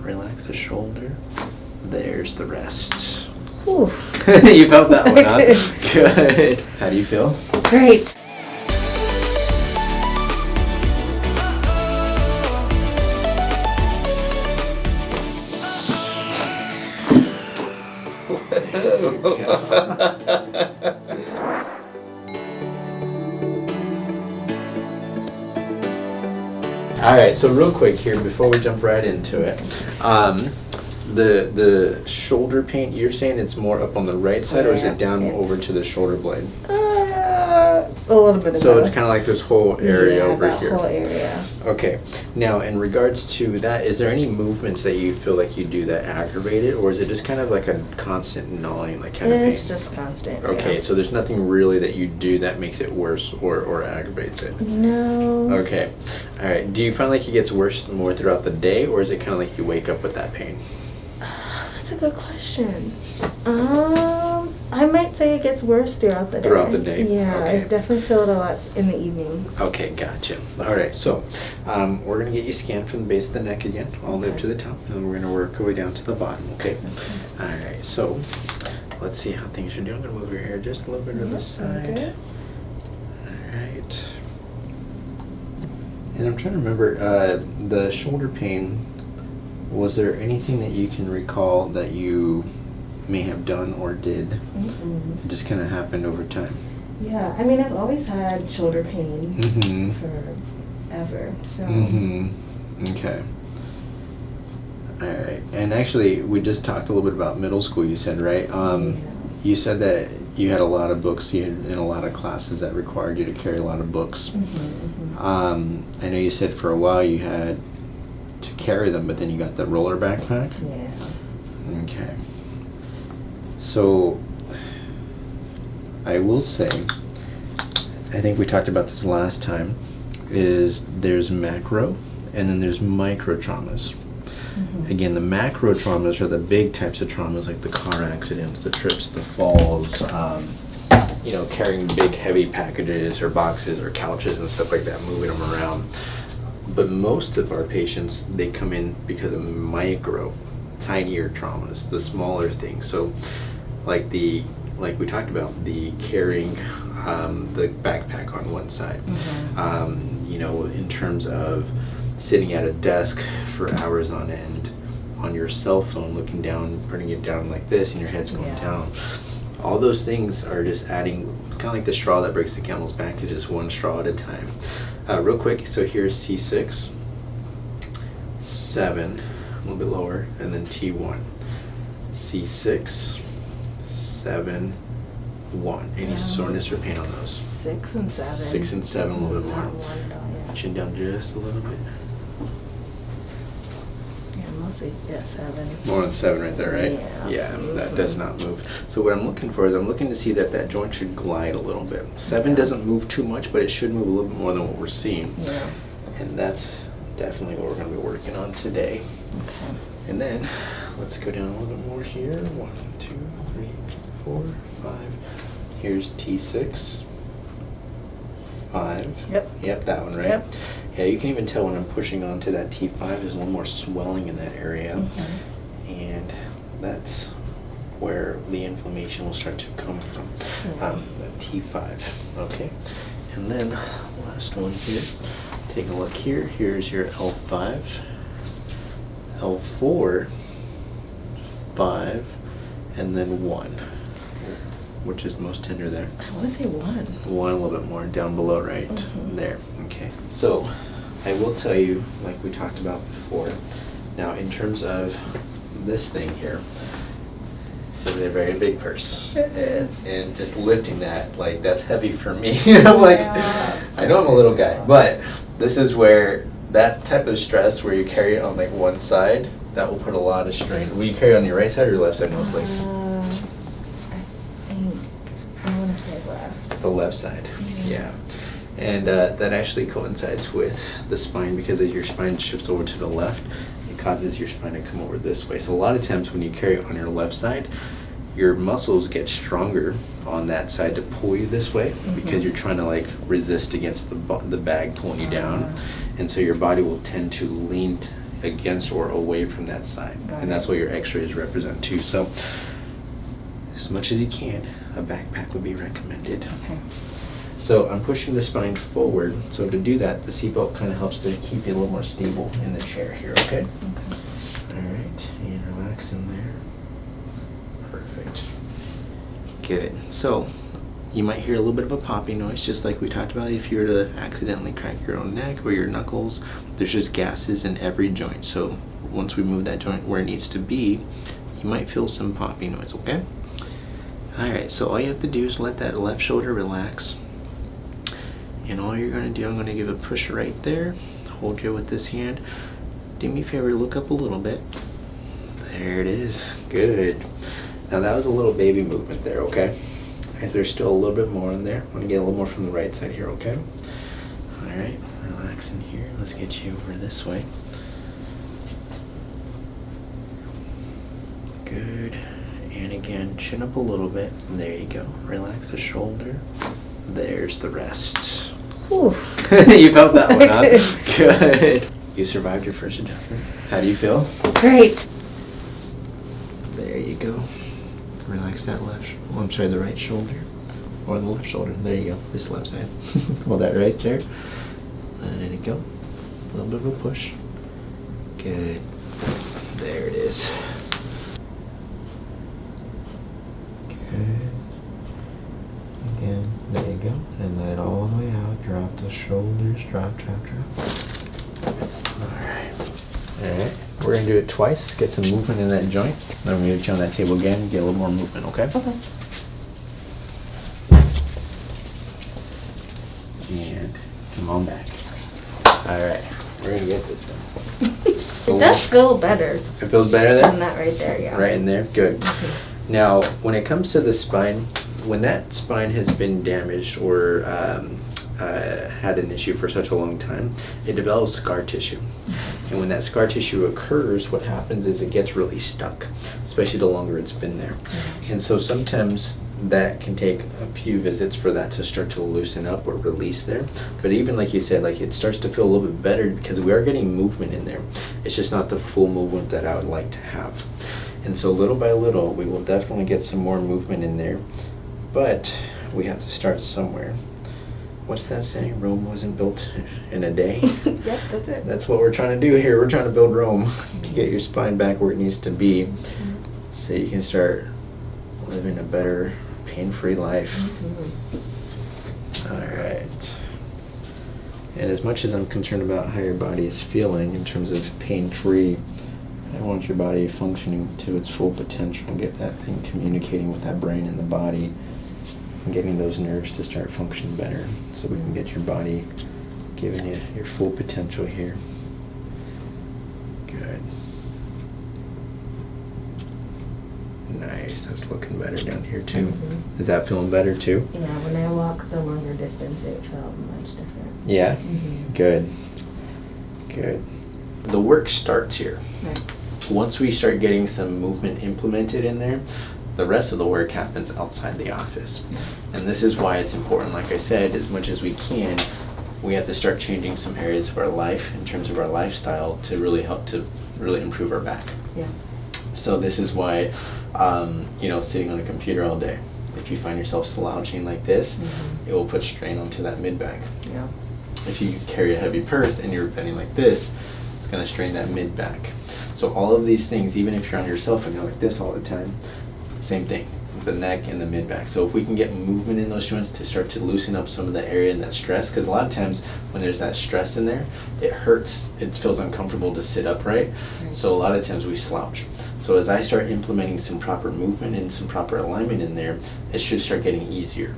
relax the shoulder. There's the rest. Whew. You felt that one, huh? I did. Good. How do you feel? Great. All right, so real quick here before we jump right into it, the shoulder pain, you're saying it's more up on the right side, or is it down over to the shoulder blade? A little bit of So both. it's kind of like this whole area over that here. whole area. Okay. Now, in regards to that, is there any movements that you feel like you do that aggravate it, or is it just kind of like a constant gnawing, like kind of pain? It's just constant. Okay, yeah. so there's nothing really that you do that makes it worse or aggravates it. No. Okay. All right. Do you find like it gets worse more throughout the day, or is it kind of like you wake up with that pain? That's a good question. I might say it gets worse throughout the day. Throughout the day? Yeah, Okay. I definitely feel it a lot in the evenings. Okay, gotcha. All right, so we're going to get you scanned from the base of the neck again, all the way up to the top, and then we're going to work our way down to the bottom, okay? All right, so let's see how things are doing. I'm going to move your hair just a little bit to the side. Okay. All right. And I'm trying to remember, the shoulder pain, was there anything that you can recall that you may have done or did? Mm-mm. It just kind of happened over time? Yeah, I mean, I've always had shoulder pain Mm-hmm. forever, so. Mm-hmm. Okay. All right. And actually, we just talked a little bit about middle school, you said, right? Yeah. You said that you had a lot of books, you had in a lot of classes that required you to carry a lot of books. Mm-hmm, mm-hmm. I know you said for a while you had to carry them, but then you got the roller backpack? Yeah. Okay. So, I will say, I think we talked about this last time, is there's macro and then there's micro traumas. Mm-hmm. Again, the macro traumas are the big types of traumas like the car accidents, the trips, the falls, carrying big heavy packages or boxes or couches and stuff like that, moving them around. But most of our patients, they come in because of micro, tinier traumas, the smaller things. So like we talked about, the carrying the backpack on one side, Mm-hmm. In terms of sitting at a desk for hours on end on your cell phone, looking down, putting it down like this, and your head's going down. All those things are just adding, kind of like the straw that breaks the camel's back, it's just one straw at a time. Real quick, so here's C6, 7, a little bit lower, and then T1. C6, 7, 1. Any soreness or pain on those? 6 and 7. 6 and 7, a little bit more. Not one at all, yeah. Chin down just a little bit. Yeah, mostly 7. More than 7 right there, right? Yeah. Yeah, that does not move. So what I'm looking for is I'm looking to see that joint should glide a little bit. 7 doesn't move too much, but it should move a little bit more than what we're seeing. Yeah. And that's definitely what we're going to be working on today. Okay. And then let's go down a little bit more here. 1, 2, 3, 4, 5. Here's T6. 5. Yep, that one, right? Yep. Yeah, you can even tell when I'm pushing onto that T5, there's a little more swelling in that area. Mm-hmm. And that's where the inflammation will start to come from. That T5. Okay. And then last one here. Take a look here. Here's your L5. L4, 5, and then 1. Which is the most tender there? I want to say 1. 1, a little bit more down below, right? Mm-hmm. There. Okay. So, I will tell you, like we talked about before, now in terms of this thing here, so they're a very big purse. It is. And just lifting that, like, that's heavy for me. Like, I know I'm a little guy, but this is where that type of stress where you carry it on like one side, that will put a lot of strain. Will you carry it on your right side or your left side mostly? I want to say left. The left side, yeah. And that actually coincides with the spine, because as your spine shifts over to the left, it causes your spine to come over this way. So a lot of times when you carry it on your left side, your muscles get stronger on that side to pull you this way, because you're trying to like resist against the bag pulling you down. And so your body will tend to lean against or away from that side. Got And that's it. what your x-rays represent too. So as much as you can, a backpack would be recommended. Okay. So I'm pushing the spine forward. So to do that, the seatbelt kind of helps to keep you a little more stable in the chair here, okay? Okay. All right, and relax in there. Perfect. Good. So you might hear a little bit of a popping noise, just like we talked about if you were to accidentally crack your own neck or your knuckles. There's just gases in every joint. So once we move that joint where it needs to be, you might feel some popping noise, okay? All right, so all you have to do is let that left shoulder relax. And all you're gonna do, I'm gonna give a push right there, hold you with this hand. Do me a favor, look up a little bit. There it is, good. Now that was a little baby movement there, okay? If there's still a little bit more in there, I'm gonna get a little more from the right side here, okay? All right, relax in here. Let's get you over this way. Good. And again, chin up a little bit. There you go. Relax the shoulder. There's the rest. Whew. You felt that one, I huh? did. Good. You survived your first adjustment. How do you feel? Great. There you go. Relax that the right shoulder. Or the left shoulder. There you go. This left side. Hold that right there. There you go. A little bit of a push. Good. There it is. Good. Again. There you go. And let it all the way out. Drop the shoulders. Drop, drop, drop. Alright. Alright. We're going to do it twice. Get some movement in that joint. Then we're going to get you on that table again. Get a little more movement, okay? Okay. And come on back. Alright. We're going to get this done. It does feel better It feels better there? than that right there, yeah. Right in there? Good. Now, when it comes to the spine, when that spine has been damaged or had an issue for such a long time, it develops scar tissue. And when that scar tissue occurs, what happens is it gets really stuck, especially the longer it's been there. And so sometimes that can take a few visits for that to start to loosen up or release there. But even like you said, like it starts to feel a little bit better because we are getting movement in there. It's just not the full movement that I would like to have. And so little by little, we will definitely get some more movement in there. But we have to start somewhere. What's that saying? Rome wasn't built in a day. Yep, that's it. That's what we're trying to do here. We're trying to build Rome. To get your spine back where it needs to be so you can start living a better, pain-free life. All right. And as much as I'm concerned about how your body is feeling in terms of pain-free, I want your body functioning to its full potential. Get that thing communicating with that brain and the body and getting those nerves to start functioning better so we can get your body giving you your full potential here. Good. Nice. That's looking better down here too. Is that feeling better too? Yeah, when I walk the longer distance, it felt much different. Yeah? Good. Good. The work starts here. Right. Once we start getting some movement implemented in there, the rest of the work happens outside the office. And this is why it's important, like I said, as much as we can, we have to start changing some areas of our life in terms of our lifestyle to really help to really improve our back. Yeah. So this is why, sitting on a computer all day, if you find yourself slouching like this, it will put strain onto that mid-back. Yeah. If you carry a heavy purse and you're bending like this, it's going to strain that mid-back. So all of these things, even if you're on your cell phone, you're like this all the time, same thing, the neck and the mid-back. So if we can get movement in those joints to start to loosen up some of the area and that stress, because a lot of times when there's that stress in there, it hurts, it feels uncomfortable to sit upright. So a lot of times we slouch. So as I start implementing some proper movement and some proper alignment in there, it should start getting easier.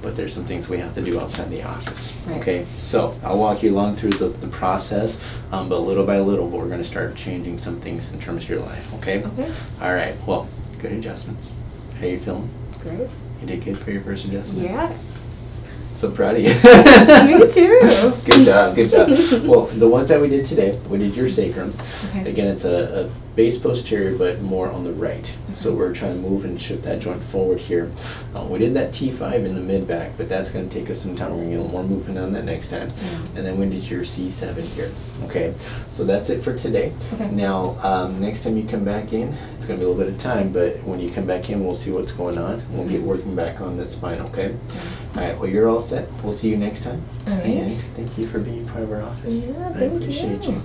But there's some things we have to do outside the office. Right. Okay, so I'll walk you along through the process, but little by little, we're going to start changing some things in terms of your life. Okay. Okay. All right. Well, good adjustments. How you feeling? Great. You did good for your first adjustment. Yeah. So proud of you. Me too. Good job. Good job. Well, the ones that we did today, we did your sacrum. Okay. Again, it's a base posterior, but more on the right. So we're trying to move and shift that joint forward here. We did that T5 in the mid-back, but that's going to take us some time. We're going to get a little more movement on that next time. Yeah. And then we did your C7 here. Okay, so that's it for today. Okay. Now, next time you come back in, it's gonna be a little bit of time, but when you come back in, we'll see what's going on. We'll get working back on that spine, okay? All right, well, you're all set. We'll see you next time. All right. And thank you for being part of our office. Yeah, I thank appreciate you. you.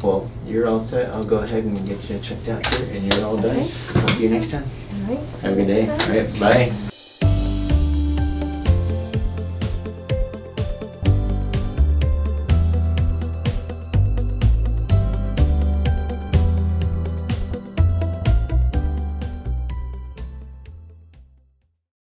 Well, you're all set. I'll go ahead and get you checked out here, and you're all done. Okay. I'll see you next time. All right. Have a good day. All right, bye.